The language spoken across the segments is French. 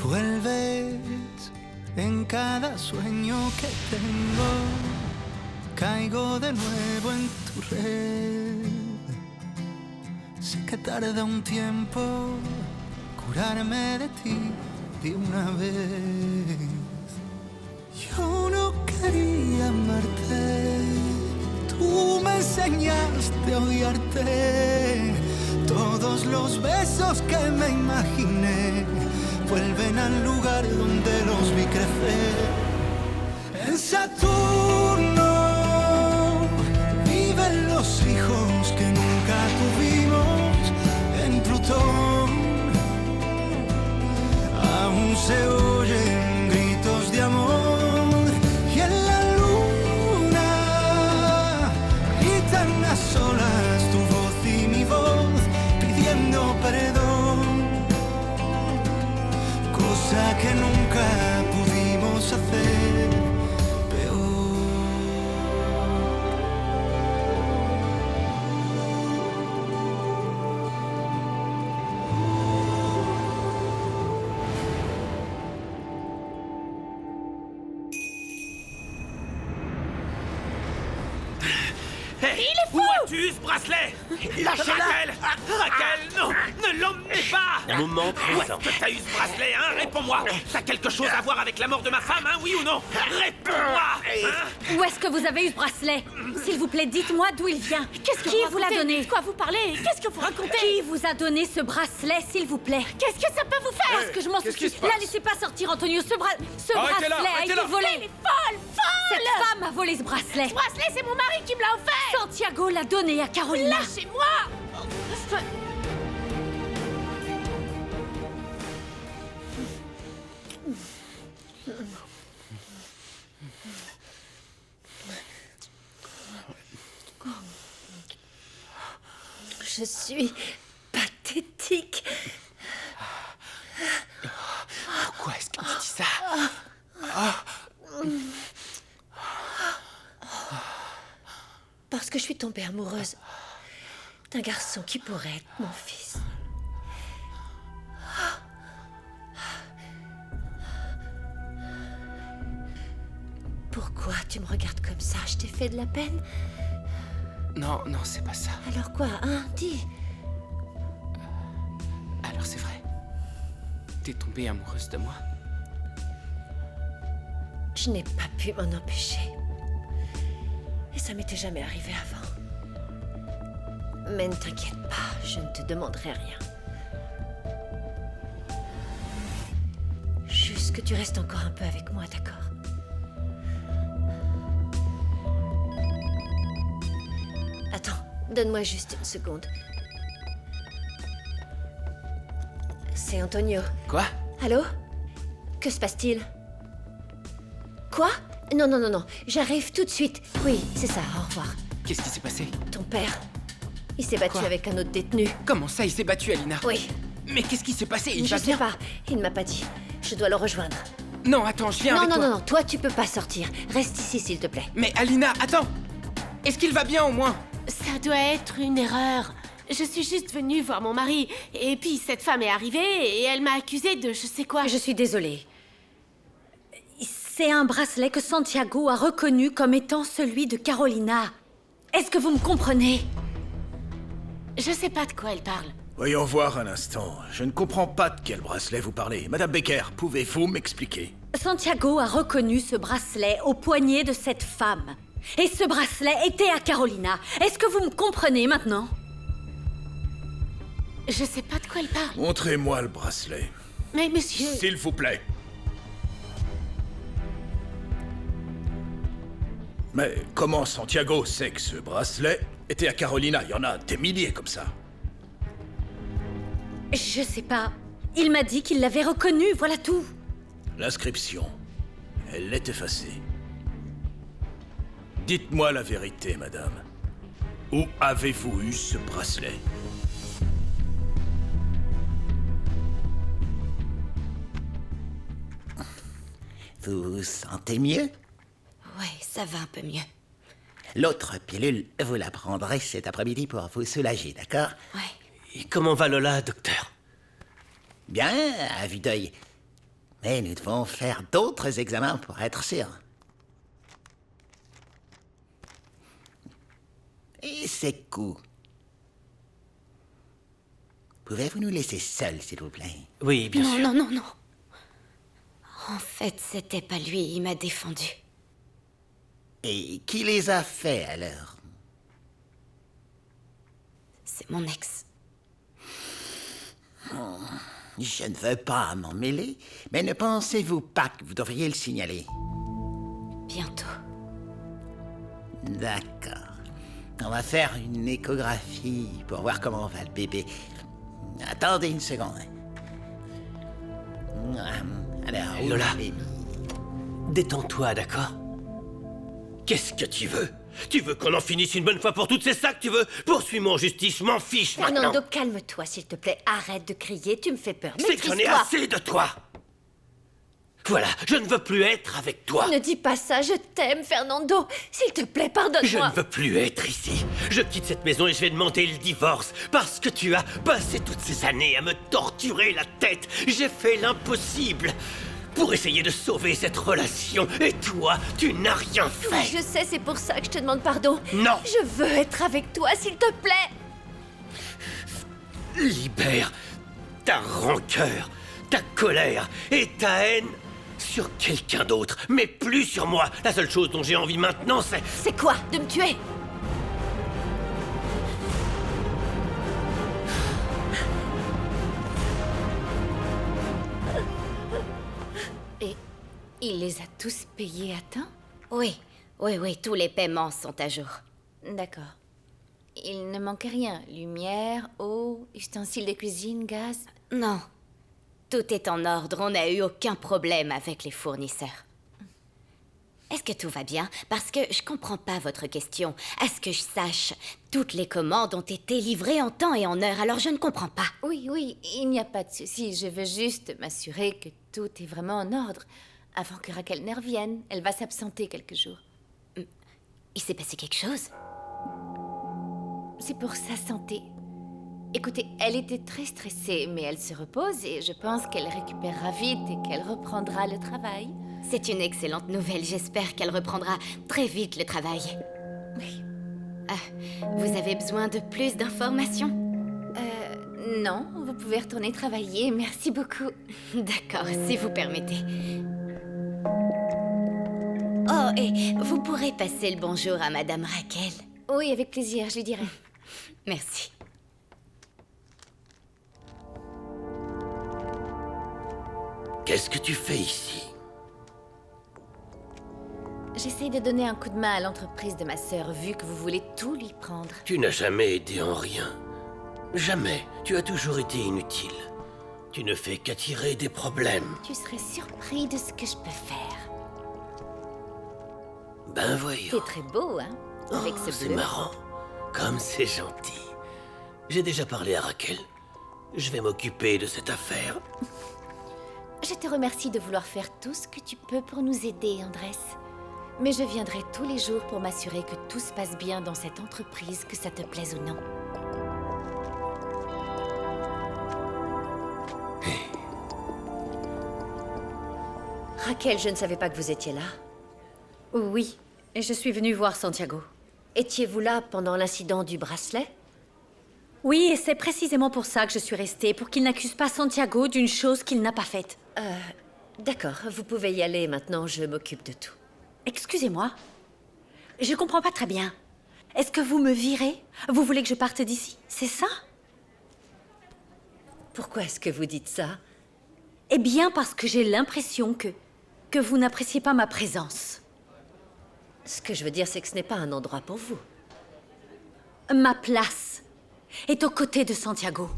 Vuelves en cada sueño que tengo, caigo de nuevo en tu red. Sé que tarda un tiempo curarme de ti de una vez. Yo no quería amarte, tú me enseñaste a odiarte. Todos los besos que me imaginé vuelven al lugar donde los vi crecer. En Saturno viven los hijos que nunca tuvimos. En Plutón aún se oyen gritos de amor. Y en la luna gritan a solas tu voz y mi voz pidiendo perdón, cosa que nunca pudimos hacer peor. Hey, Il est fou! Où as-tu ce bracelet? Lâchez-la! Raquel, non! Ne l'emmenez pas! Moment Où est-ce présent. que t'as eu ce bracelet, hein? Réponds-moi! T'as quelque chose à voir avec la mort de ma femme, hein? Oui ou non? Réponds-moi! Hein? Où est-ce que vous avez eu ce bracelet? S'il vous plaît, dites-moi d'où il vient. Qui vous l'a donné? De quoi vous parlez? Qu'est-ce que vous racontez? Qui vous a donné ce bracelet, s'il vous plaît? Qu'est-ce que ça peut vous faire? Parce que je m'en qu'est-ce soucie. qui se passe? La laissez pas sortir, Antonio. Ce bracelet Arrêtez-la, a été arrêtez-la. volé. Elle est folle! Cette femme a volé ce bracelet. Ce bracelet, c'est mon mari qui me l'a offert! Santiago l'a donné à Carolina. Lâchez-moi! Je suis pathétique. Pourquoi est-ce qu'elle me dit ça? Parce que je suis tombée amoureuse d'un garçon qui pourrait être mon fils. Pourquoi tu me regardes comme ça? Je t'ai fait de la peine? Non, non, c'est pas ça. Alors quoi, hein? Dis. Alors c'est vrai. T'es tombée amoureuse de moi? Je n'ai pas pu m'en empêcher. Et ça m'était jamais arrivé avant. Mais ne t'inquiète pas, je ne te demanderai rien. Juste que tu restes encore un peu avec moi, d'accord? Attends, donne-moi juste une seconde. C'est Antonio. Quoi? Allô? Que se passe-t-il? Quoi? Non, non, non, non. J'arrive tout de suite. Oui, c'est ça. Au revoir. Qu'est-ce qui s'est passé? Ton père, il s'est battu Quoi? avec un autre détenu. Comment ça, il s'est battu, Alina? Oui. Mais qu'est-ce qui s'est passé? Il Je va sais bien? pas. Il ne m'a pas dit. Je dois le rejoindre. Non, attends, je viens Non, avec non, toi. non, non. Toi, tu peux pas sortir. Reste ici, s'il te plaît. Mais Alina, attends! Est-ce qu'il va bien au moins? Ça doit être une erreur. Je suis juste venue voir mon mari. Et puis cette femme est arrivée et elle m'a accusée de je sais quoi. Je suis désolée. C'est un bracelet que Santiago a reconnu comme étant celui de Carolina. Est-ce que vous me comprenez? Je sais pas de quoi elle parle. Voyons voir un instant. Je ne comprends pas de quel bracelet vous parlez. Madame Becker, pouvez-vous m'expliquer? Santiago a reconnu ce bracelet au poignet de cette femme. Et ce bracelet était à Carolina. Est-ce que vous me comprenez maintenant? Je sais pas de quoi elle parle. Montrez-moi le bracelet. Mais monsieur... S'il vous plaît. Mais comment Santiago sait que ce bracelet était à Carolina? Il y en a des milliers comme ça. Je sais pas. Il m'a dit qu'il l'avait reconnu, voilà tout. L'inscription, elle l'est effacée. Dites-moi la vérité, madame. Où avez-vous eu ce bracelet? Vous vous sentez mieux? Ouais, ça va un peu mieux. L'autre pilule, vous la prendrez cet après-midi pour vous soulager, d'accord? Ouais. Et comment va Lola, docteur? Bien, à vue d'œil. Mais nous devons faire d'autres examens pour être sûrs. Et ces coups. Pouvez-vous nous laisser seuls, s'il vous plaît? Oui, bien sûr. Non. En fait, c'était pas lui, il m'a défendu. Et qui les a faits, alors? C'est mon ex. Je ne veux pas m'en mêler, mais ne pensez-vous pas que vous devriez le signaler? Bientôt. D'accord. On va faire une échographie pour voir comment va le bébé. Attendez une seconde. Alors, où Lola. l'avez mis? Détends-toi, d'accord? Qu'est-ce que tu veux? Tu veux qu'on en finisse une bonne fois pour toutes, c'est ça que tu veux? Poursuis-moi en justice, je m'en fiche maintenant! Fernando, calme-toi, s'il te plaît. Arrête de crier, tu me fais peur. C'est que j'en ai Maîtrise-toi. assez de toi! Voilà, je ne veux plus être avec toi! Ne dis pas ça, je t'aime, Fernando. S'il te plaît, Je pardonne-moi. ne veux plus être ici. Je quitte cette maison et je vais demander le divorce. Parce que tu as passé toutes ces années à me torturer la tête. J'ai fait l'impossible pour essayer de sauver cette relation. Et toi, tu n'as rien Oui, fait. je sais, c'est pour ça que je te demande pardon. Non. Je veux être avec toi, s'il te plaît. Libère ta rancœur, ta colère et ta haine sur quelqu'un d'autre, mais plus sur moi. La seule chose dont j'ai envie maintenant, c'est... C'est quoi? De me tuer? Et il les a tous payés à temps? Oui, tous les paiements sont à jour. D'accord. Il ne manque rien. Lumière, eau, ustensiles de cuisine, gaz. Non, tout est en ordre, on n'a eu aucun problème avec les fournisseurs. Est-ce que tout va bien? Parce que je comprends pas votre question. À ce que je sache, toutes les commandes ont été livrées en temps et en heure, alors je ne comprends pas. Oui, il n'y a pas de souci. Je veux juste m'assurer que tout est vraiment en ordre. Avant que Raquel ne revienne, elle va s'absenter quelques jours. Il s'est passé quelque chose? C'est pour sa santé. Écoutez, elle était très stressée, mais elle se repose et je pense qu'elle récupérera vite et qu'elle reprendra le travail. C'est une excellente nouvelle, j'espère qu'elle reprendra très vite le travail. Oui. Vous avez besoin de plus d'informations? Non, vous pouvez retourner travailler, merci beaucoup. D'accord, si vous permettez. Oh, et vous pourrez passer le bonjour à Madame Raquel. Oui, avec plaisir, je lui dirai. Merci. Qu'est-ce que tu fais ici? J'essaie de donner un coup de main à l'entreprise de ma sœur, vu que vous voulez tout lui prendre. Tu n'as jamais aidé en rien. Jamais. Tu as toujours été inutile. Tu ne fais qu'attirer des problèmes. Tu serais surpris de ce que je peux faire. Ben voyons. C'est très beau, hein? Avec Oh, ce c'est bleu. marrant. Comme c'est gentil. J'ai déjà parlé à Raquel. Je vais m'occuper de cette affaire. Je te remercie de vouloir faire tout ce que tu peux pour nous aider, Andrés. Mais je viendrai tous les jours pour m'assurer que tout se passe bien dans cette entreprise, que ça te plaise ou non. Raquel, je ne savais pas que vous étiez là. Oui, et je suis venue voir Santiago. Étiez-vous là pendant l'incident du bracelet? Oui, et c'est précisément pour ça que je suis restée, pour qu'il n'accuse pas Santiago d'une chose qu'il n'a pas faite. D'accord, vous pouvez y aller maintenant, je m'occupe de tout. Excusez-moi. Je comprends pas très bien. Est-ce que vous me virez? Vous voulez que je parte d'ici? C'est ça? Pourquoi est-ce que vous dites ça? Eh bien, parce que j'ai l'impression que vous n'appréciez pas ma présence. Ce que je veux dire, c'est que ce n'est pas un endroit pour vous. Ma place est aux côtés de Santiago.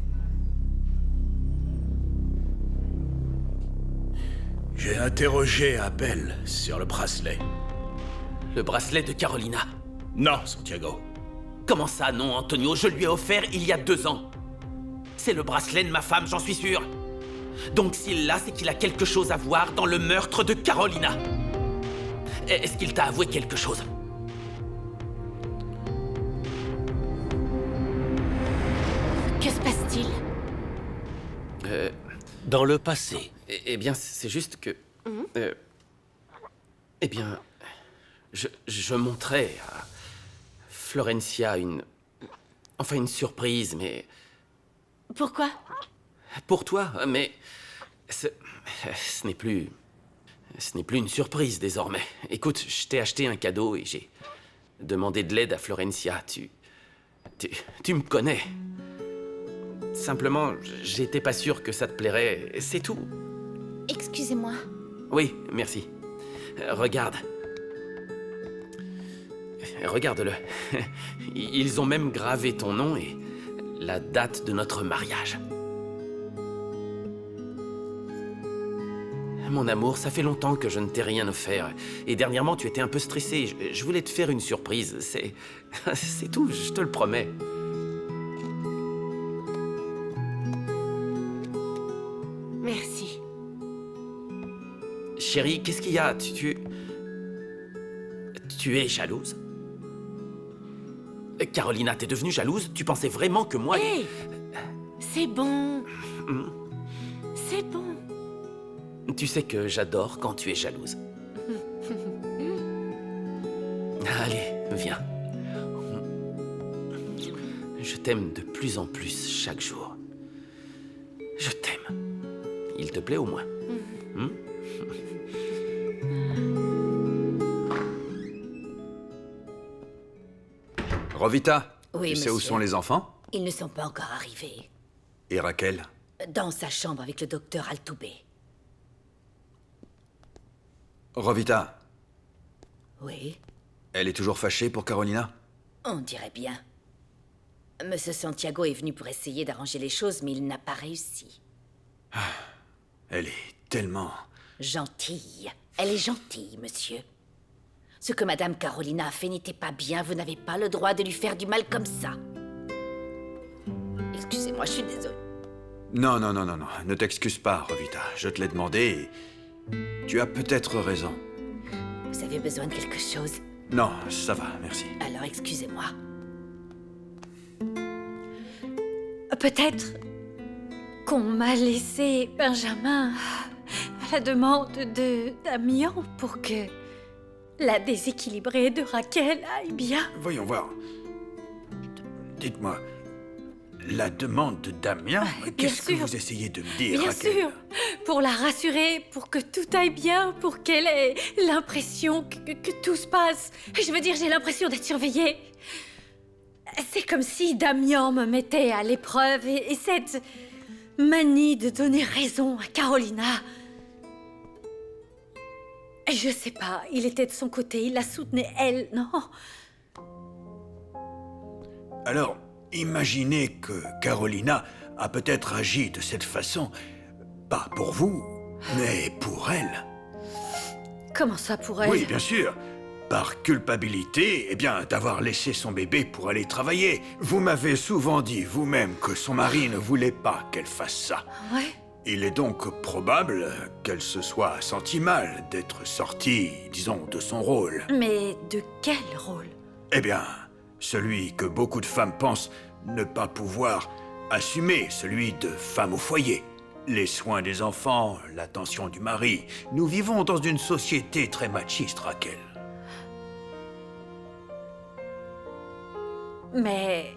J'ai interrogé Abel sur le bracelet. Le bracelet de Carolina. Non, Santiago. Comment ça, non, Antonio? Je lui ai offert il y a 2 ans. C'est le bracelet de ma femme, j'en suis sûr. Donc s'il l'a, c'est qu'il a quelque chose à voir dans le meurtre de Carolina. Est-ce qu'il t'a avoué quelque chose? Que se passe-t-il? Dans le passé. Eh bien, c'est juste que... eh bien... Je montrais à Florencia une surprise, mais... Pourquoi? Pour toi, mais... Ce n'est plus une surprise désormais. Écoute, je t'ai acheté un cadeau et j'ai demandé de l'aide à Florencia. Tu me connais. Simplement, j'étais pas sûr que ça te plairait, c'est tout. Excusez-moi. Oui, merci. Regarde. Regarde-le. Ils ont même gravé ton nom et la date de notre mariage. Mon amour, ça fait longtemps que je ne t'ai rien offert. Et dernièrement, tu étais un peu stressé. Je voulais te faire une surprise. C'est tout, je te le promets. Merci. Chérie, qu'est-ce qu'il y a? Tu es jalouse? Carolina, t'es devenue jalouse? Tu pensais vraiment que moi... Hé! C'est bon. C'est bon. Tu sais que j'adore quand tu es jalouse. Allez, viens. Je t'aime de plus en plus chaque jour. Je t'aime. Il te plaît au moins? Rovita, Oui, tu sais où monsieur. sont les enfants? Ils ne sont pas encore arrivés. Et Raquel? Dans sa chambre avec le docteur Altoubé. Rovita, Oui, elle est toujours fâchée pour Carolina? on dirait bien. Monsieur Santiago est venu pour essayer d'arranger les choses, mais il n'a pas réussi. Elle est tellement... Gentille. Elle est gentille, monsieur. Ce que Madame Carolina a fait n'était pas bien. Vous n'avez pas le droit de lui faire du mal comme ça. Excusez-moi, je suis désolée. Non, ne t'excuse pas, Rovita. Je te l'ai demandé et... Tu as peut-être raison. Vous avez besoin de quelque chose? Non, ça va, merci. Alors excusez-moi. Peut-être qu'on m'a laissé Benjamin à la demande de Damian pour que la déséquilibrée de Raquel aille bien. Voyons voir. Dites-moi, la demande de Damien, qu'est-ce que sûr. vous essayez de me dire, Bien Raquel? sûr, pour la rassurer, pour que tout aille bien, pour qu'elle ait l'impression que tout se passe. Je veux dire, j'ai l'impression d'être surveillée. C'est comme si Damian me mettait à l'épreuve et cette manie de donner raison à Carolina. Je sais pas, il était de son côté, il la soutenait, elle, non. Alors, imaginez que Carolina a peut-être agi de cette façon, pas pour vous, mais pour elle. Comment ça pour elle? Oui, bien sûr. Par culpabilité, eh bien, d'avoir laissé son bébé pour aller travailler. Vous m'avez souvent dit vous-même que son mari ne voulait pas qu'elle fasse ça. Ouais. Il est donc probable qu'elle se soit sentie mal d'être sortie, disons, de son rôle. Mais de quel rôle? Eh bien, celui que beaucoup de femmes pensent ne pas pouvoir assumer, celui de femme au foyer. Les soins des enfants, l'attention du mari. Nous vivons dans une société très machiste, Raquel. Mais...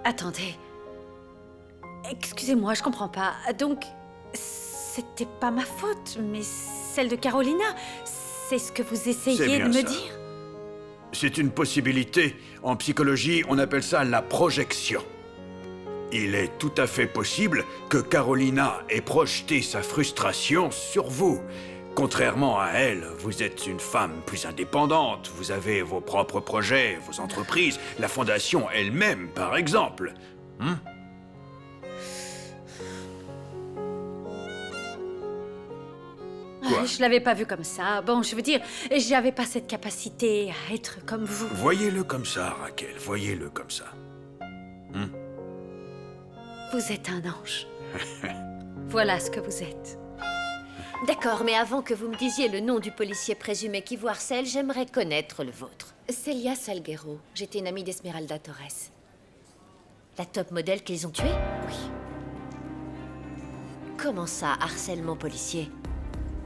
Attendez. Excusez-moi, je comprends pas. Donc, c'était pas ma faute, mais celle de Carolina. C'est ce que vous essayez de me ça. dire? C'est une possibilité. En psychologie, on appelle ça la projection. Il est tout à fait possible que Carolina ait projeté sa frustration sur vous. Contrairement à elle, vous êtes une femme plus indépendante. Vous avez vos propres projets, vos entreprises, la fondation elle-même, par exemple. Quoi? Je l'avais pas vu comme ça. Bon, je veux dire, j'avais pas cette capacité à être comme vous. Voyez-le comme ça, Raquel. Voyez-le comme ça. Vous êtes un ange. Voilà ce que vous êtes. D'accord, mais avant que vous me disiez le nom du policier présumé qui vous harcèle, j'aimerais connaître le vôtre. Celia Salguero. J'étais une amie d'Esmeralda Torres. La top modèle qu'ils ont tuée? Oui. Comment ça, harcèlement policier?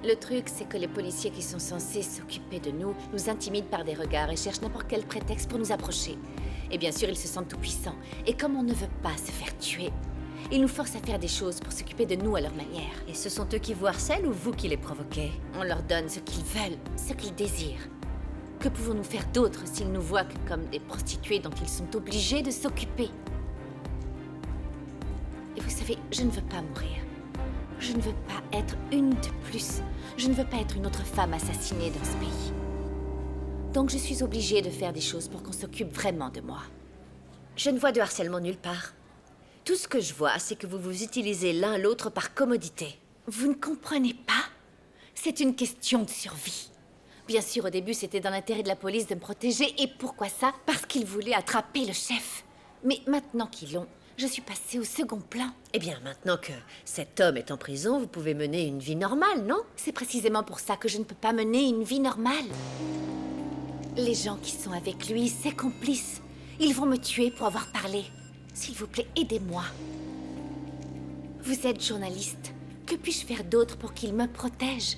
Le truc, c'est que les policiers qui sont censés s'occuper de nous intimident par des regards et cherchent n'importe quel prétexte pour nous approcher. Et bien sûr, ils se sentent tout-puissants. Et comme on ne veut pas se faire tuer, ils nous forcent à faire des choses pour s'occuper de nous à leur manière. Et ce sont eux qui vous harcèlent ou vous qui les provoquez? On leur donne ce qu'ils veulent, ce qu'ils désirent. Que pouvons-nous faire d'autre s'ils nous voient que comme des prostituées dont ils sont obligés de s'occuper? Et vous savez, je ne veux pas mourir. Je ne veux pas être une de plus. Je ne veux pas être une autre femme assassinée dans ce pays. Donc je suis obligée de faire des choses pour qu'on s'occupe vraiment de moi. Je ne vois de harcèlement nulle part. Tout ce que je vois, c'est que vous vous utilisez l'un l'autre par commodité. Vous ne comprenez pas? C'est une question de survie. Bien sûr, au début, c'était dans l'intérêt de la police de me protéger. Et pourquoi ça? Parce qu'ils voulaient attraper le chef. Mais maintenant qu'ils l'ont, je suis passée au second plan. Eh bien, maintenant que cet homme est en prison, vous pouvez mener une vie normale, non? C'est précisément pour ça que je ne peux pas mener une vie normale. Les gens qui sont avec lui, ses complices, ils vont me tuer pour avoir parlé. S'il vous plaît, aidez-moi. Vous êtes journaliste. Que puis-je faire d'autre pour qu'il me protège?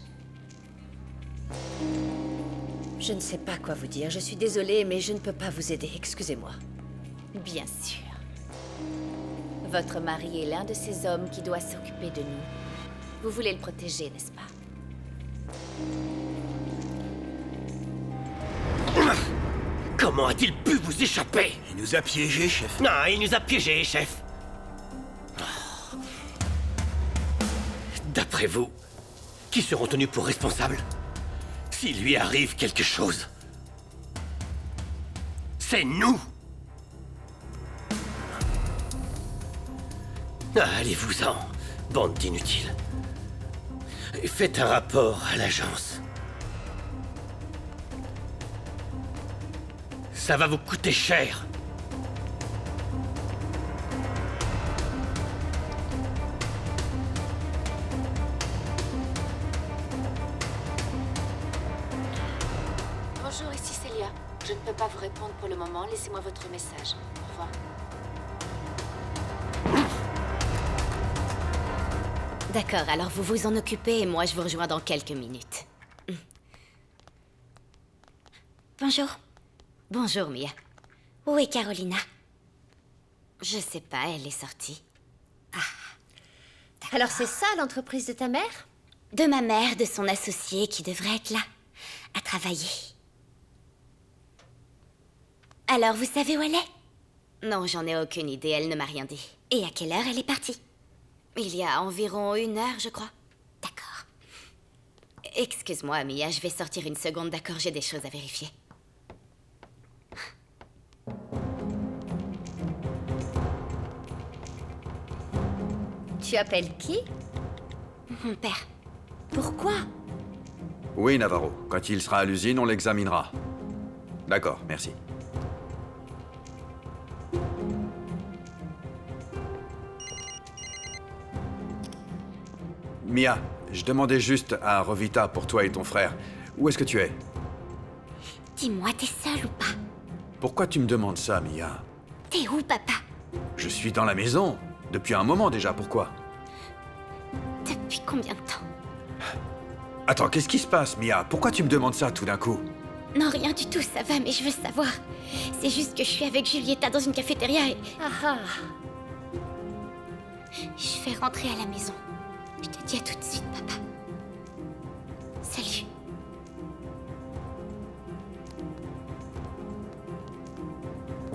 Je ne sais pas quoi vous dire. Je suis désolée, mais je ne peux pas vous aider. Excusez-moi. Bien sûr. Votre mari est l'un de ces hommes qui doit s'occuper de nous. Vous voulez le protéger, n'est-ce pas? Comment a-t-il pu vous échapper? Il nous a piégés, chef. Non, il nous a piégés, chef. Oh. D'après vous, qui seront tenus pour responsables? S'il lui arrive quelque chose, c'est nous. Allez-vous-en, bande d'inutiles. Faites un rapport à l'agence. Ça va vous coûter cher. Bonjour, ici Celia. Je ne peux pas vous répondre pour le moment. Laissez-moi votre message. Au revoir. D'accord, alors vous vous en occupez et moi je vous rejoins dans quelques minutes. Bonjour. Bonjour, Mia. Où est Carolina? Je sais pas, elle est sortie. Ah. Alors c'est ça l'entreprise de ta mère? De ma mère, de son associé qui devrait être là, à travailler. Alors, vous savez où elle est? Non, j'en ai aucune idée, elle ne m'a rien dit. Et à quelle heure elle est partie? Il y a environ 1 heure, je crois. D'accord. Excuse-moi, Mia, je vais sortir une seconde, d'accord? J'ai des choses à vérifier. Tu appelles qui? Mon père. Pourquoi? Oui, Navarro. Quand il sera à l'usine, on l'examinera. D'accord, merci. Mia, je demandais juste à Rovita pour toi et ton frère. Où est-ce que tu es? Dis-moi, t'es seule ou pas? Pourquoi tu me demandes ça, Mia? T'es où, papa? Je suis dans la maison. Depuis un moment déjà, pourquoi? Depuis combien de temps? Attends, qu'est-ce qui se passe, Mia? Pourquoi tu me demandes ça tout d'un coup? Non, rien du tout, ça va, mais je veux savoir. C'est juste que je suis avec Julieta dans une cafétéria et... Ah. Je vais rentrer à la maison. Je te dis à tout de suite, papa. Salut.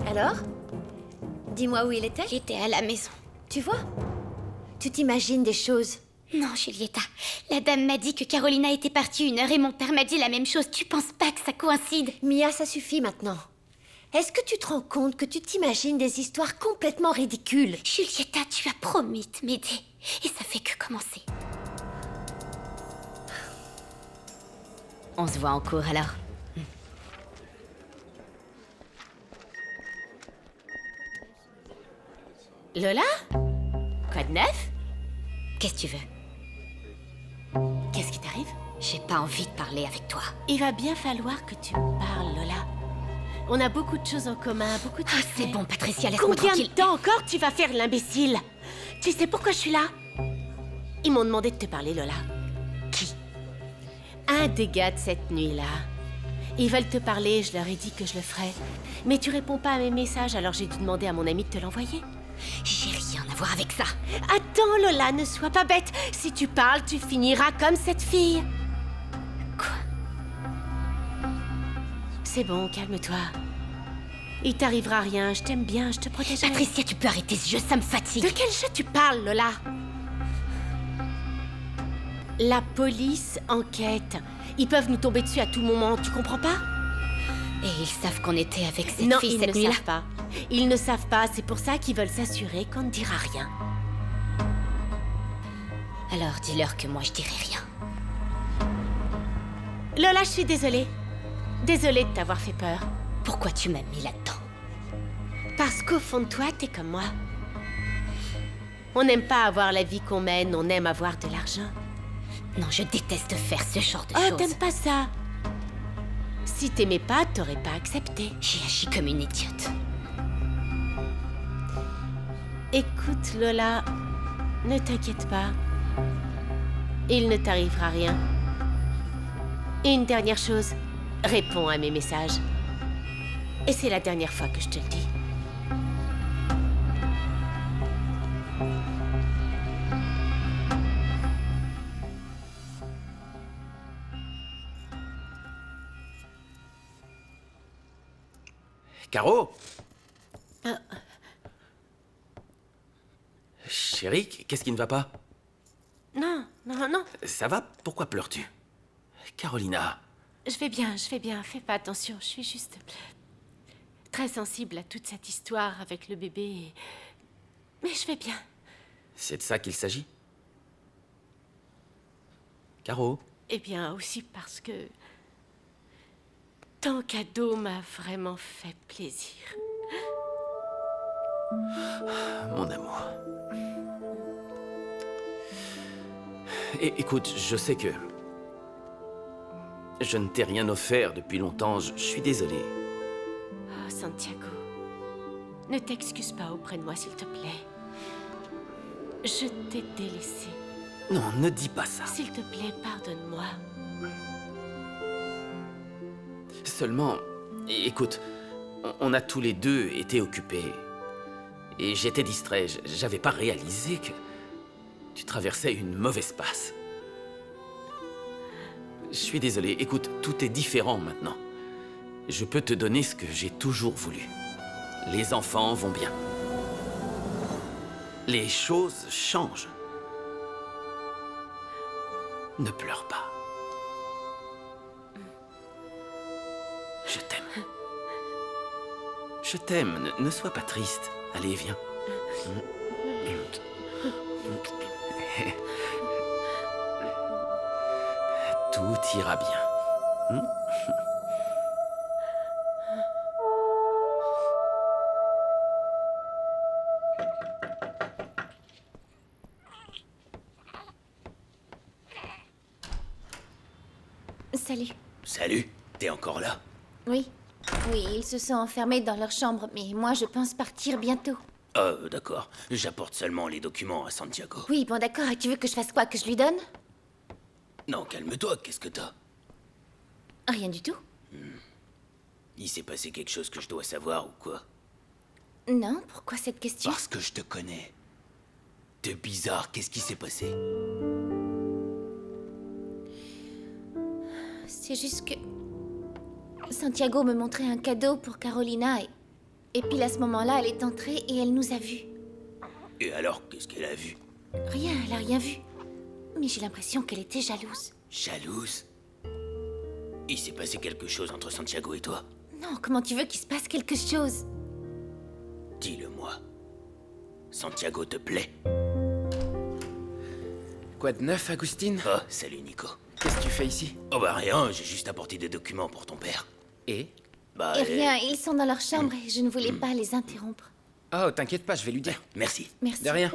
Alors? Dis-moi où il était? Il était à la maison. Tu vois? Tu t'imagines des choses. Non, Julieta. La dame m'a dit que Carolina était partie 1 heure et mon père m'a dit la même chose. Tu penses pas que ça coïncide? Mia, ça suffit maintenant. Est-ce que tu te rends compte que tu t'imagines des histoires complètement ridicules? Julieta, tu as promis de m'aider. Et ça fait que commencer. On se voit en cours alors. Lola? Quoi de neuf? Qu'est-ce que tu veux? Qu'est-ce qui t'arrive? J'ai pas envie de parler avec toi. Il va bien falloir que tu me parles, Lola. On a beaucoup de choses en commun, beaucoup de... C'est bon, Patricia, laisse-moi Combien tranquille. de temps encore tu vas faire l'imbécile? Tu sais pourquoi je suis là? Ils m'ont demandé de te parler, Lola. Qui? Un des gars de cette nuit-là. Ils veulent te parler, je leur ai dit que je le ferais. Mais tu réponds pas à mes messages, alors j'ai dû demander à mon ami de te l'envoyer. J'ai rien à voir avec ça. Attends, Lola, ne sois pas bête. Si tu parles, tu finiras comme cette fille. Quoi? C'est bon, calme-toi. Il t'arrivera rien, je t'aime bien, je te protégerai. Patricia, tu peux arrêter ce jeu, ça me fatigue. De quel jeu tu parles, Lola? La police enquête. Ils peuvent nous tomber dessus à tout moment, tu comprends pas? Et ils savent qu'on était avec cette Non, fille ils cette ne nuit-là? savent pas. Ils ne savent pas, c'est pour ça qu'ils veulent s'assurer qu'on ne dira rien. Alors dis-leur que moi je dirai rien. Lola, je suis désolée. Désolée de t'avoir fait peur. Pourquoi tu m'as mis là-dedans? Parce qu'au fond de toi, t'es comme moi. On n'aime pas avoir la vie qu'on mène, on aime avoir de l'argent. Non, je déteste faire ce genre de Oh, choses. t'aimes pas ça? Si t'aimais pas, t'aurais pas accepté. J'ai agi comme une idiote. Écoute, Lola, ne t'inquiète pas. Il ne t'arrivera rien. Et une dernière chose, réponds à mes messages. Et c'est la dernière fois que je te le dis. Caro? Chérie, qu'est-ce qui ne va pas? Non, non, non. Ça va? Pourquoi pleures-tu? Carolina. Je vais bien. Fais pas attention. Je suis juste très sensible à toute cette histoire avec le bébé. Mais je vais bien. C'est de ça qu'il s'agit? Caro? Eh bien, aussi parce que ton cadeau m'a vraiment fait plaisir. Mon amour. Écoute, je sais que je ne t'ai rien offert depuis longtemps. Je suis désolé. Oh, Santiago, ne t'excuse pas auprès de moi, s'il te plaît. Je t'ai délaissé. Non, ne dis pas ça. S'il te plaît, pardonne-moi. Seulement, écoute, on a tous les deux été occupés. Et j'étais distrait. J'avais pas réalisé que tu traversais une mauvaise passe. Je suis désolé. Écoute, tout est différent maintenant. Je peux te donner ce que j'ai toujours voulu. Les enfants vont bien. Les choses changent. Ne pleure pas. Je t'aime. Je t'aime. Ne sois pas triste. Allez, viens. Tout ira bien. Salut. Salut, t'es encore là? Oui. Oui, ils se sont enfermés dans leur chambre, mais moi je pense partir bientôt. D'accord. J'apporte seulement les documents à Santiago. Oui, bon d'accord, et tu veux que je fasse quoi? Que je lui donne? Non, calme-toi, qu'est-ce que t'as? Rien du tout. Il s'est passé quelque chose que je dois savoir ou quoi? Non, pourquoi cette question? Parce que je te connais. T'es bizarre, qu'est-ce qui s'est passé? C'est juste que... Santiago me montrait un cadeau pour Carolina et puis à ce moment-là, elle est entrée et elle nous a vus. Et alors, qu'est-ce qu'elle a vu? Rien, elle a rien vu. Mais j'ai l'impression qu'elle était jalouse. Jalouse? Il s'est passé quelque chose entre Santiago et toi? Non, comment tu veux qu'il se passe quelque chose? Dis-le-moi. Santiago te plaît? Quoi de neuf, Agustine? Oh, salut Nico. Qu'est-ce que tu fais ici? Oh bah rien, j'ai juste apporté des documents pour ton père. Et? Bah... Et rien, ils sont dans leur chambre et je ne voulais pas les interrompre. Oh, t'inquiète pas, je vais lui dire. Merci. Merci. De rien.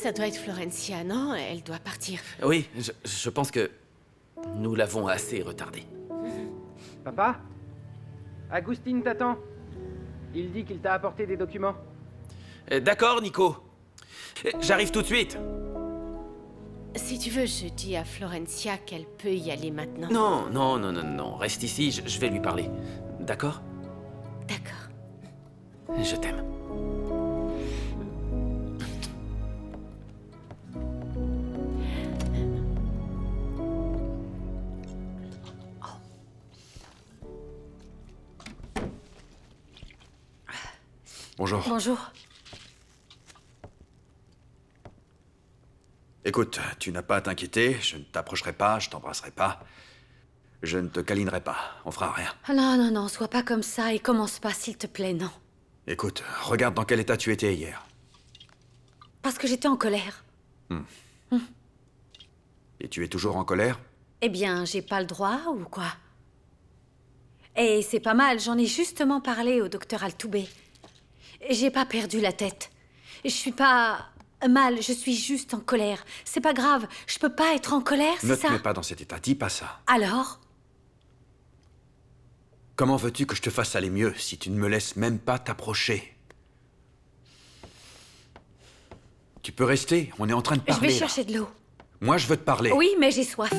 Ça doit être Florencia, non? Elle doit partir. Oui, je pense que nous l'avons assez retardé. Papa? Agustin t'attend. Il dit qu'il t'a apporté des documents. D'accord, Nico. J'arrive tout de suite. Si tu veux, je dis à Florencia qu'elle peut y aller maintenant. Non. Reste ici, je vais lui parler. D'accord? D'accord. Je t'aime. Bonjour. Bonjour. Écoute, tu n'as pas à t'inquiéter, je ne t'approcherai pas, je t'embrasserai pas. Je ne te câlinerai pas, on fera rien. Ah non, sois pas comme ça et commence pas, s'il te plaît, non. Écoute, regarde dans quel état tu étais hier. Parce que j'étais en colère. Et tu es toujours en colère? Eh bien, j'ai pas le droit ou quoi? Et c'est pas mal, j'en ai justement parlé au docteur Altoubé. J'ai pas perdu la tête. Je suis pas mal, je suis juste en colère. C'est pas grave, je peux pas être en colère, c'est ça? Ne te mets pas dans cet état, dis pas ça. Alors? Comment veux-tu que je te fasse aller mieux si tu ne me laisses même pas t'approcher? Tu peux rester, on est en train de parler. Je vais chercher de l'eau. Moi, je veux te parler. Oui, mais j'ai soif.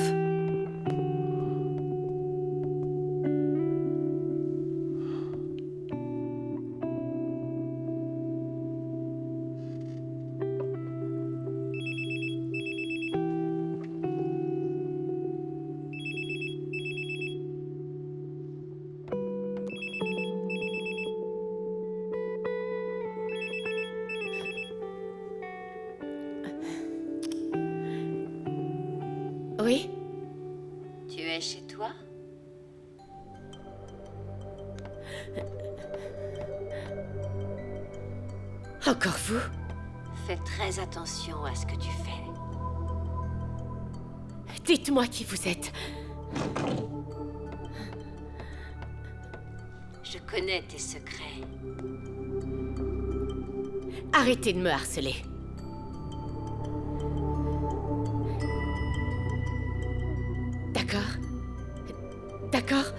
Oui? Tu es chez toi? Encore vous? Fais très attention à ce que tu fais. Dites-moi qui vous êtes. Je connais tes secrets. Arrêtez de me harceler. D'accord? D'accord?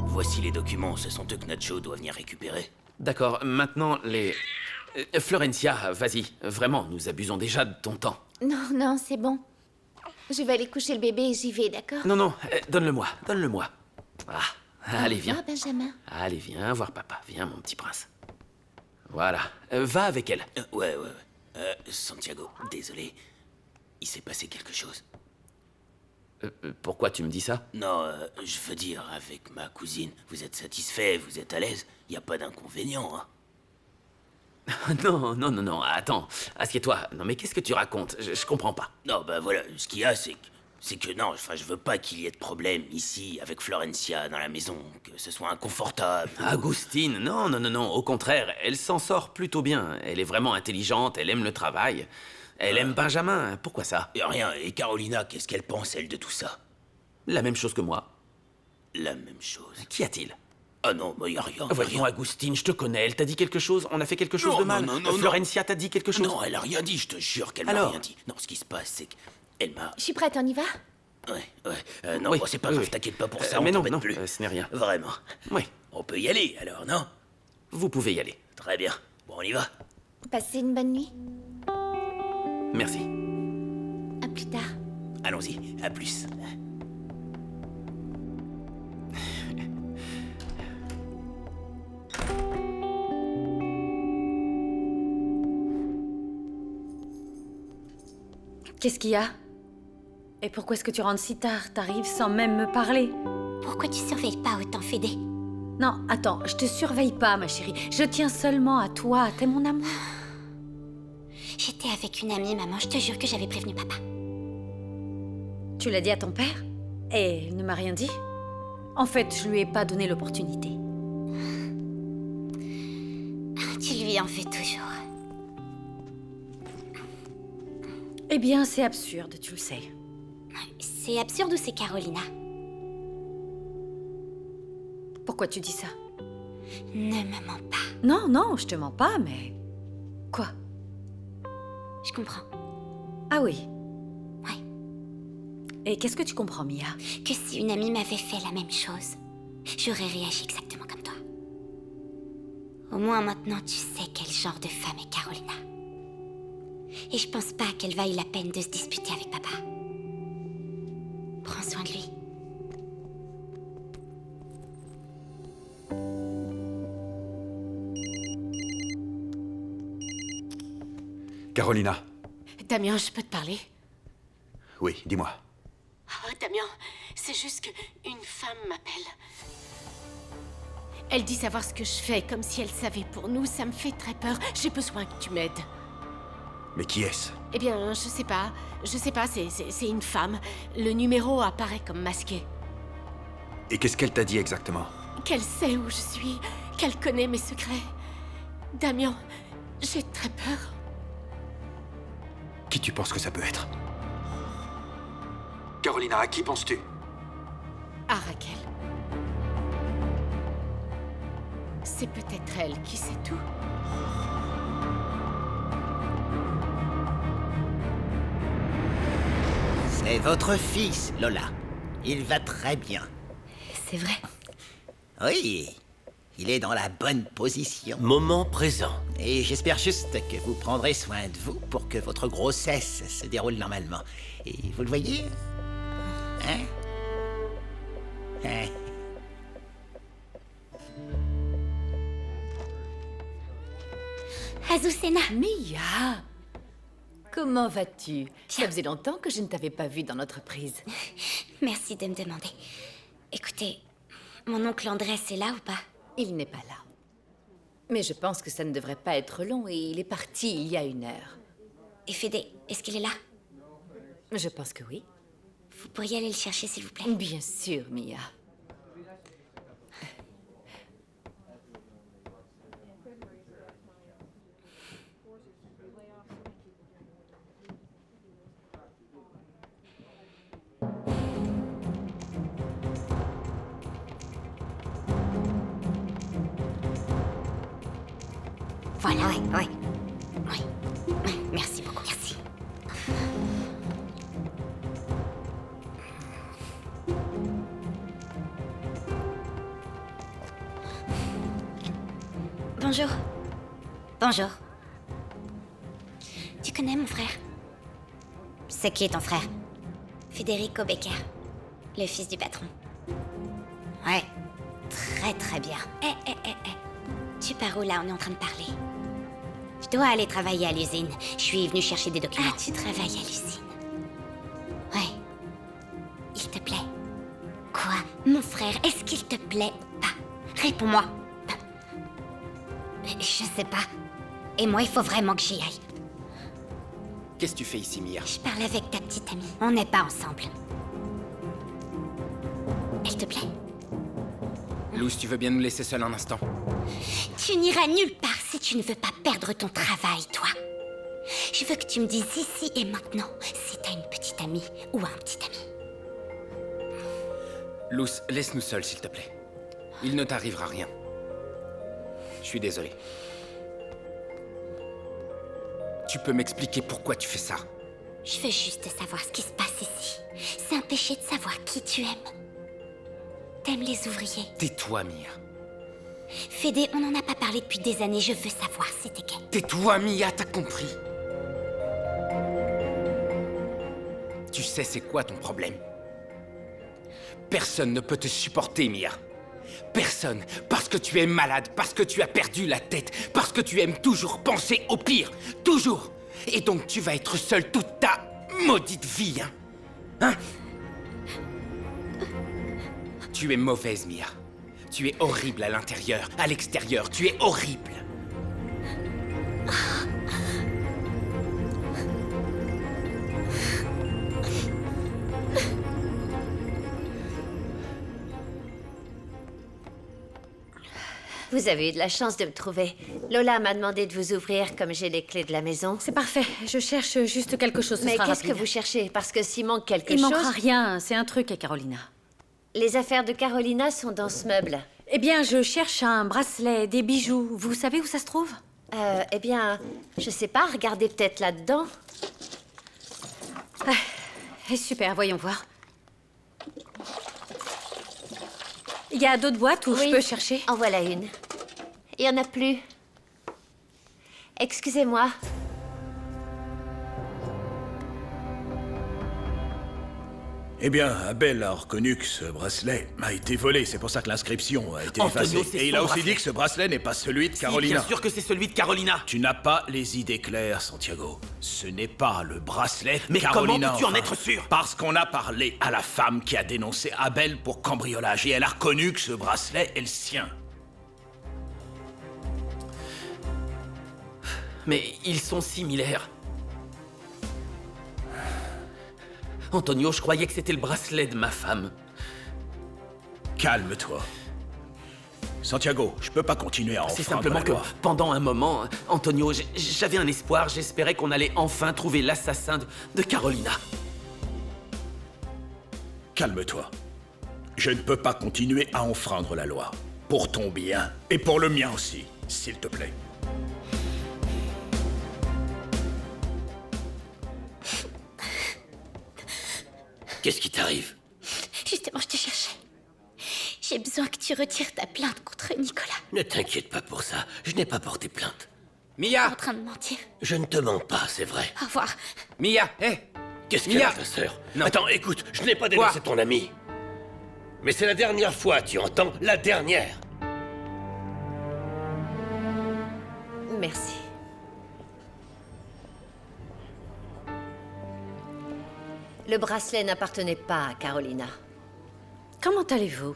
Voici les documents, ce sont eux que Nacho doit venir récupérer. D'accord, maintenant les... Florencia, vas-y, vraiment, nous abusons déjà de ton temps. Non, c'est bon. Je vais aller coucher le bébé et j'y vais, d'accord? Non, donne-le-moi. Ah, allez, viens. Ah, Benjamin. Allez, viens voir papa, viens mon petit prince. Voilà, va avec elle. Ouais. Santiago, désolé. Il s'est passé quelque chose. Pourquoi tu me dis ça? Non, je veux dire, avec ma cousine, vous êtes satisfait, vous êtes à l'aise, y a pas d'inconvénient, hein? Non, attends, assieds-toi. Non mais qu'est-ce que tu racontes? Je comprends pas. Non, bah voilà, ce qu'il y a, c'est que non, enfin, je veux pas qu'il y ait de problème ici, avec Florencia, dans la maison, que ce soit inconfortable. Agustine, non, au contraire, elle s'en sort plutôt bien. Elle est vraiment intelligente, elle aime le travail. Elle aime Benjamin, pourquoi ça? Et rien, et Carolina, qu'est-ce qu'elle pense, elle, de tout ça? La même chose que moi. La même chose. Qu'y a-t-il? Ah non, mais y a rien. Voyons, Agustine, je te connais, elle t'a dit quelque chose? On a fait quelque chose de mal? Non. Florencia t'a dit quelque chose? Non, elle a rien dit, je te jure qu'elle m'a rien dit. Non, ce qui se passe, c'est qu'elle m'a... Je suis prête, on y va? Ouais. Non, Oui, c'est pas grave, oui. t'inquiète pas pour ça, mais on non, t'embête plus. ce n'est rien. Vraiment. Oui. On peut y aller, alors, non? Vous pouvez y aller. Très bien. Bon, on y va. Passez une bonne nuit. Merci. À plus tard. Allons-y, à plus. Qu'est-ce qu'il y a? Et pourquoi est-ce que tu rentres si tard? T'arrives sans même me parler? Pourquoi tu surveilles pas autant Fédé? Non, attends, je te surveille pas, ma chérie. Je tiens seulement à toi. T'es mon amour. J'étais avec une amie, maman. Je te jure que j'avais prévenu papa. Tu l'as dit à ton père? Et il ne m'a rien dit? En fait, je lui ai pas donné l'opportunité. Tu lui en fais toujours. Eh bien, c'est absurde, tu le sais. C'est absurde ou c'est Carolina? Pourquoi tu dis ça? Ne me mens pas. Non, non, je te mens pas, mais... Quoi? Je comprends. Ah oui? Ouais. Et qu'est-ce que tu comprends, Mia? Que si une amie m'avait fait la même chose, j'aurais réagi exactement comme toi. Au moins maintenant, tu sais quel genre de femme est Carolina. Et je pense pas qu'elle vaille la peine de se disputer avec papa. Prends soin de lui. Carolina. Damien, je peux te parler? Oui, dis-moi. Oh, Damien, c'est juste que une femme m'appelle. Elle dit savoir ce que je fais, comme si elle savait pour nous. Ça me fait très peur. J'ai besoin que tu m'aides. Mais qui est-ce? Eh bien, je sais pas. Je sais pas, c'est une femme. Le numéro apparaît comme masqué. Et qu'est-ce qu'elle t'a dit exactement? Qu'elle sait où je suis, qu'elle connaît mes secrets. Damien, j'ai très peur. Qui tu penses que ça peut être? Carolina, à qui penses-tu? À Raquel. C'est peut-être elle qui sait tout. C'est votre fils, Lola. Il va très bien. C'est vrai? Oui, il est dans la bonne position. Moment présent. Et j'espère juste que vous prendrez soin de vous pour que votre grossesse se déroule normalement. Et vous le voyez? Hein? Hein? Azucena! Mia! Comment vas-tu? Ça faisait longtemps que je ne t'avais pas vue dans notre prise. Merci de me demander. Écoutez, mon oncle Andrés est là ou pas? Il n'est pas là. Mais je pense que ça ne devrait pas être long et il est parti il y a 1 heure. Et Fédé, est-ce qu'il est là? Je pense que oui. Vous pourriez aller le chercher, s'il vous plaît? Bien sûr, Mia. Voilà, ouais. Merci beaucoup, merci. Bonjour. Bonjour. Tu connais mon frère? C'est qui ton frère? Federico Becker, le fils du patron. Ouais, très bien. Tu pars où là? On est en train de parler. Je dois aller travailler à l'usine. Je suis venue chercher des documents. Ah, tu travailles à l'usine? Ouais. Il te plaît? Quoi? Mon frère, est-ce qu'il te plaît ou pas? Réponds-moi. Je sais pas. Et moi, il faut vraiment que j'y aille. Qu'est-ce que tu fais ici, Mia? Je parle avec ta petite amie. On n'est pas ensemble. Elle te plaît? Luz, tu veux bien nous laisser seuls un instant? Tu n'iras nulle part si tu ne veux pas perdre ton travail, toi. Je veux que tu me dises ici et maintenant si t'as une petite amie ou un petit ami. Luz, laisse-nous seuls, s'il te plaît. Il ne t'arrivera rien. Je suis désolé. Tu peux m'expliquer pourquoi tu fais ça? Je veux juste savoir ce qui se passe ici. C'est un péché de savoir qui tu aimes. T'aimes les ouvriers? Tais-toi, Mia. Fédé, on n'en a pas parlé depuis des années. Je veux savoir c'était quel. Tais-toi, Mia, t'as compris? Tu sais c'est quoi ton problème? Personne ne peut te supporter, Mia. Personne, parce que tu es malade, parce que tu as perdu la tête, parce que tu aimes toujours penser au pire, toujours. Et donc tu vas être seule toute ta maudite vie, hein? Tu es mauvaise, Mia. Tu es horrible à l'intérieur, à l'extérieur, tu es horrible. Vous avez eu de la chance de me trouver. Lola m'a demandé de vous ouvrir comme j'ai les clés de la maison. C'est parfait. Je cherche juste quelque chose. Mais qu'est-ce que vous cherchez? Parce que s'il manque quelque chose... Il manquera rien. C'est un truc à Carolina. Les affaires de Carolina sont dans ce meuble. Eh bien, je cherche un bracelet, des bijoux. Vous savez où ça se trouve? Eh bien, je sais pas, regardez peut-être là-dedans. Super, voyons voir. Il y a d'autres boîtes où je peux chercher? En voilà une. Il y en a plus. Excusez-moi. Eh bien, Abel a reconnu que ce bracelet a été volé. C'est pour ça que l'inscription a été Antonio, effacée. c'est Et il son a aussi bracelet. dit que ce bracelet n'est pas celui de Si, Carolina. bien sûr que c'est celui de Carolina. Tu n'as pas les idées claires, Santiago. Ce n'est pas le bracelet de Mais Carolina. comment peux-tu en enfin. être sûr? Parce qu'on a parlé à la femme qui a dénoncé Abel pour cambriolage. Et elle a reconnu que ce bracelet est le sien. Mais ils sont similaires. Antonio, je croyais que c'était le bracelet de ma femme. Calme-toi. Santiago, je peux pas continuer à enfreindre C'est simplement la que loi. pendant un moment, Antonio, j'avais un espoir. J'espérais qu'on allait enfin trouver l'assassin de Carolina. Calme-toi. Je ne peux pas continuer à enfreindre la loi. Pour ton bien. Et pour le mien aussi, s'il te plaît. Qu'est-ce qui t'arrive? Justement, je te cherchais. J'ai besoin que tu retires ta plainte contre Nicolas. Ne t'inquiète pas pour ça, je n'ai pas porté plainte. En train de mentir. Je ne te mens pas, c'est vrai. Au revoir. Mia, hé! Qu'est-ce qu'elle a, ta sœur? Attends, écoute, je n'ai pas dénoncé ton ami. Mais c'est la dernière fois, tu entends? La dernière! Merci. Le bracelet n'appartenait pas à Carolina. Comment allez-vous?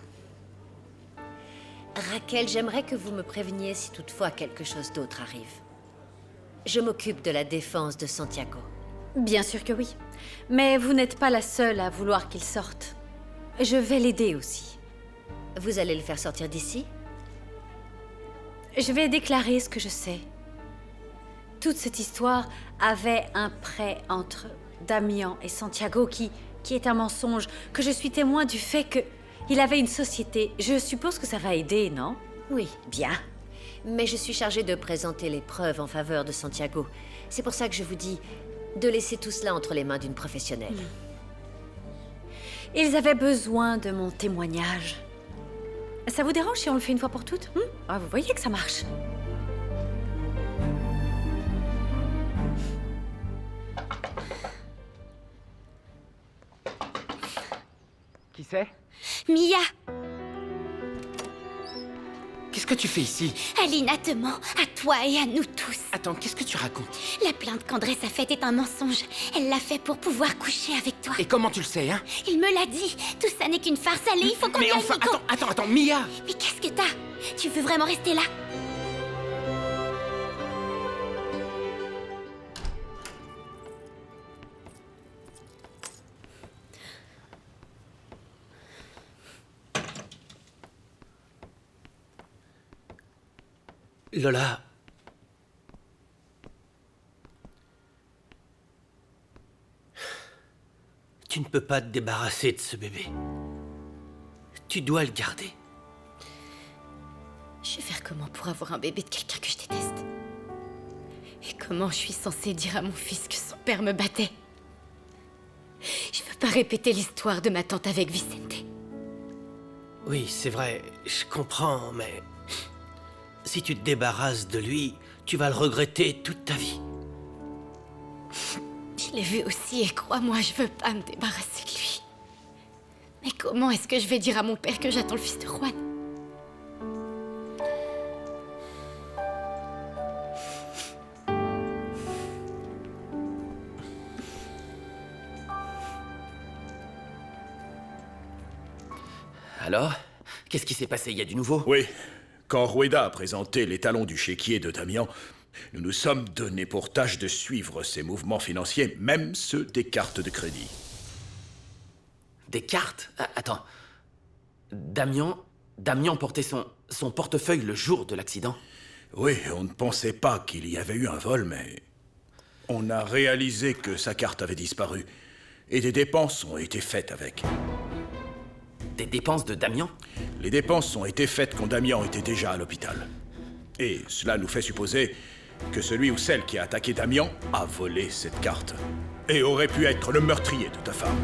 Raquel, j'aimerais que vous me préveniez si toutefois quelque chose d'autre arrive. Je m'occupe de la défense de Santiago. Bien sûr que oui. Mais vous n'êtes pas la seule à vouloir qu'il sorte. Je vais l'aider aussi. Vous allez le faire sortir d'ici? Je vais déclarer ce que je sais. Toute cette histoire avait un prêt entre Damian et Santiago qui est un mensonge, que je suis témoin du fait que il avait une société. Je suppose que ça va aider, non? Oui. Bien. Mais je suis chargée de présenter les preuves en faveur de Santiago. C'est pour ça que je vous dis de laisser tout cela entre les mains d'une professionnelle. Ils avaient besoin de mon témoignage. Ça vous dérange si on le fait une fois pour toutes? Vous voyez que ça marche. Qui c'est? Mia! Qu'est-ce que tu fais ici? Alina te ment, à toi et à nous tous. Attends, qu'est-ce que tu racontes? La plainte qu'Andrés a faite est un mensonge. Elle l'a fait pour pouvoir coucher avec toi. Et comment tu le sais, hein? Il me l'a dit. Tout ça n'est qu'une farce. Allez, il faut qu'on y Mais aille, enfin, Nico. attends, Mia! Mais qu'est-ce que t'as? Tu veux vraiment rester là? Lola... Tu ne peux pas te débarrasser de ce bébé. Tu dois le garder. Je vais faire comment pour avoir un bébé de quelqu'un que je déteste? Et comment je suis censée dire à mon fils que son père me battait? Je veux pas répéter l'histoire de ma tante avec Vicente. Oui, c'est vrai, je comprends, mais... Si tu te débarrasses de lui, tu vas le regretter toute ta vie. Je l'ai vu aussi et crois-moi, je veux pas me débarrasser de lui. Mais comment est-ce que je vais dire à mon père que j'attends le fils de Juan? Alors? Qu'est-ce qui s'est passé? Il y a du nouveau? Oui. Quand Rueda a présenté les talons du chéquier de Damian, nous nous sommes donné pour tâche de suivre ses mouvements financiers, même ceux des cartes de crédit. Des cartes? Attends. Damian portait son portefeuille le jour de l'accident? Oui, on ne pensait pas qu'il y avait eu un vol, mais... On a réalisé que sa carte avait disparu. Et des dépenses ont été faites avec. des dépenses de Damian? Les dépenses ont été faites quand Damian était déjà à l'hôpital. Et cela nous fait supposer que celui ou celle qui a attaqué Damian a volé cette carte. Et aurait pu être le meurtrier de ta femme.